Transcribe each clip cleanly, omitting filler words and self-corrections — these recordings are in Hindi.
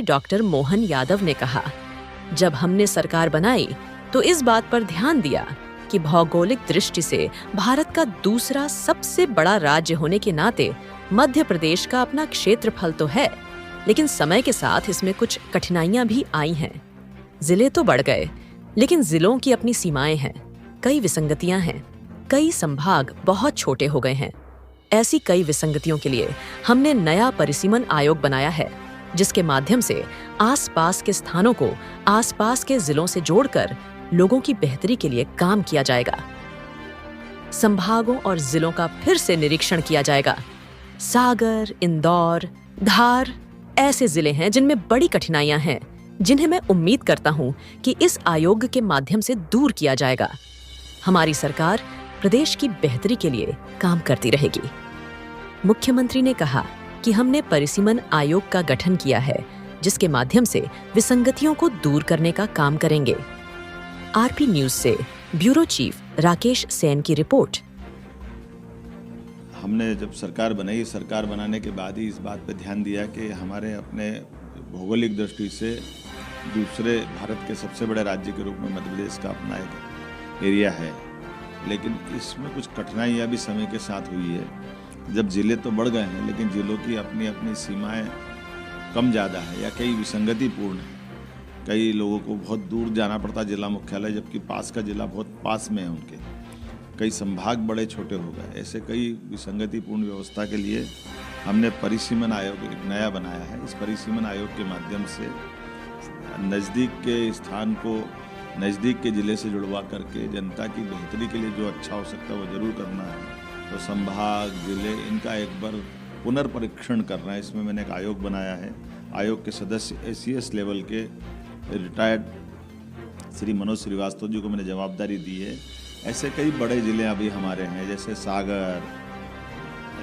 डॉक्टर मोहन यादव ने कहा, जब हमने सरकार बनाई तो इस बात पर ध्यान दिया कि भौगोलिक दृष्टि से भारत का दूसरा सबसे बड़ा राज्य होने के नाते मध्य प्रदेश का अपना क्षेत्रफल तो है, लेकिन समय के साथ इसमें कुछ कठिनाइयां भी आई हैं। जिले तो बढ़ गए, लेकिन जिलों की अपनी सीमाएं हैं, कई विसंगतियां हैं, कई संभाग बहुत छोटे हो गए हैं। ऐसी कई विसंगतियों के लिए हमने नया परिसीमन आयोग बनाया है, जिसके माध्यम से आसपास के स्थानों को आसपास के जिलों से जोड़कर लोगों की बेहतरी के लिए काम किया जाएगा। संभागों और जिलों का फिर से निरीक्षण किया जाएगा। सागर, इंदौर, धार ऐसे जिले हैं जिनमें बड़ी कठिनाइयां हैं, जिन्हें मैं उम्मीद करता हूं कि इस आयोग के माध्यम से दूर किया जाएगा। हमारी सरकार प्रदेश की बेहतरी के लिए काम करती रहेगी। मुख्यमंत्री ने कहा कि हमने परिसीमन आयोग का गठन किया है, जिसके माध्यम से विसंगतियों को दूर करने का काम करेंगे। आरपी न्यूज से ब्यूरो चीफ राकेश सेन की रिपोर्ट। हमने जब सरकार बनाई, सरकार बनाने के बाद ही इस बात पर ध्यान दिया कि हमारे अपने भौगोलिक दृष्टि से दूसरे भारत के सबसे बड़े राज्य के रूप में मध्य प्रदेश का अपना एक एरिया है, लेकिन इसमें कुछ कठिनाइयाँ भी समय के साथ हुई है। जब जिले तो बढ़ गए हैं, लेकिन जिलों की अपनी अपनी सीमाएं कम ज़्यादा है या कई विसंगतिपूर्ण है। कई लोगों को बहुत दूर जाना पड़ता जिला मुख्यालय, जबकि पास का जिला बहुत पास में है उनके। कई संभाग बड़े छोटे हो गए। ऐसे कई विसंगतिपूर्ण व्यवस्था के लिए हमने परिसीमन आयोग एक नया बनाया है। इस परिसीमन आयोग के माध्यम से नज़दीक के स्थान को नज़दीक के ज़िले से जुड़वा करके जनता की बेहतरी के लिए जो अच्छा हो सकता है वो ज़रूर करना है। तो संभाग, ज़िले, इनका एक बार पुनर्परीक्षण करना है। इसमें मैंने एक आयोग बनाया है। आयोग के सदस्य ACS लेवल के रिटायर्ड श्री मनोज श्रीवास्तव जी को मैंने जवाबदारी दी है। ऐसे कई बड़े ज़िले अभी हमारे हैं, जैसे सागर,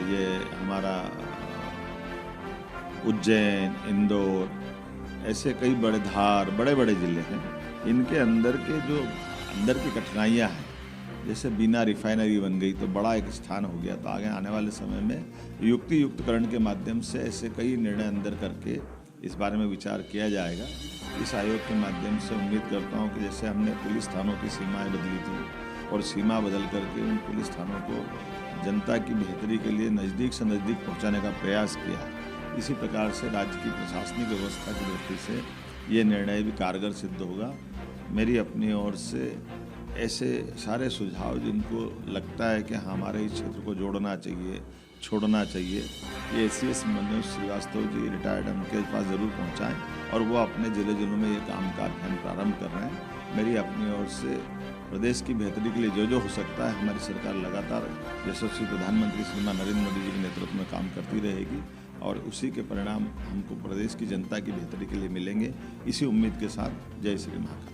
ये हमारा उज्जैन, इंदौर, ऐसे कई बड़े धार, बड़े बड़े ज़िले हैं। इनके अंदर के जो अंदर की कठिनाइयाँ हैं, जैसे बिना रिफाइनरी बन गई तो बड़ा एक स्थान हो गया, तो आगे आने वाले समय में युक्तियुक्तकरण के माध्यम से ऐसे कई निर्णय अंदर करके इस बारे में विचार किया जाएगा। इस आयोग के माध्यम से उम्मीद करता हूँ कि जैसे हमने पुलिस थानों की सीमाएं बदली थी और सीमा बदल करके उन पुलिस थानों को जनता की बेहतरी के लिए नज़दीक से नज़दीक पहुँचाने का प्रयास किया, इसी प्रकार से राज्य की प्रशासनिक व्यवस्था की दृष्टि से ये निर्णय भी कारगर सिद्ध होगा। मेरी अपनी ओर से ऐसे सारे सुझाव जिनको लगता है कि हमारे इस क्षेत्र को जोड़ना चाहिए, छोड़ना चाहिए, ये ACS मनोज श्रीवास्तव जी रिटायर्ड, उनके पास ज़रूर पहुंचाएं और वो अपने जिलों में ये काम का अभियान प्रारंभ कर रहे हैं। मेरी अपनी ओर से प्रदेश की बेहतरी के लिए जो हो सकता है हमारी सरकार लगातार यशस्वी प्रधानमंत्री श्रीमान नरेंद्र मोदी जी के नेतृत्व में काम करती रहेगी और उसी के परिणाम हमको प्रदेश की जनता की बेहतरी के लिए मिलेंगे। इसी उम्मीद के साथ जय श्री महाकाल।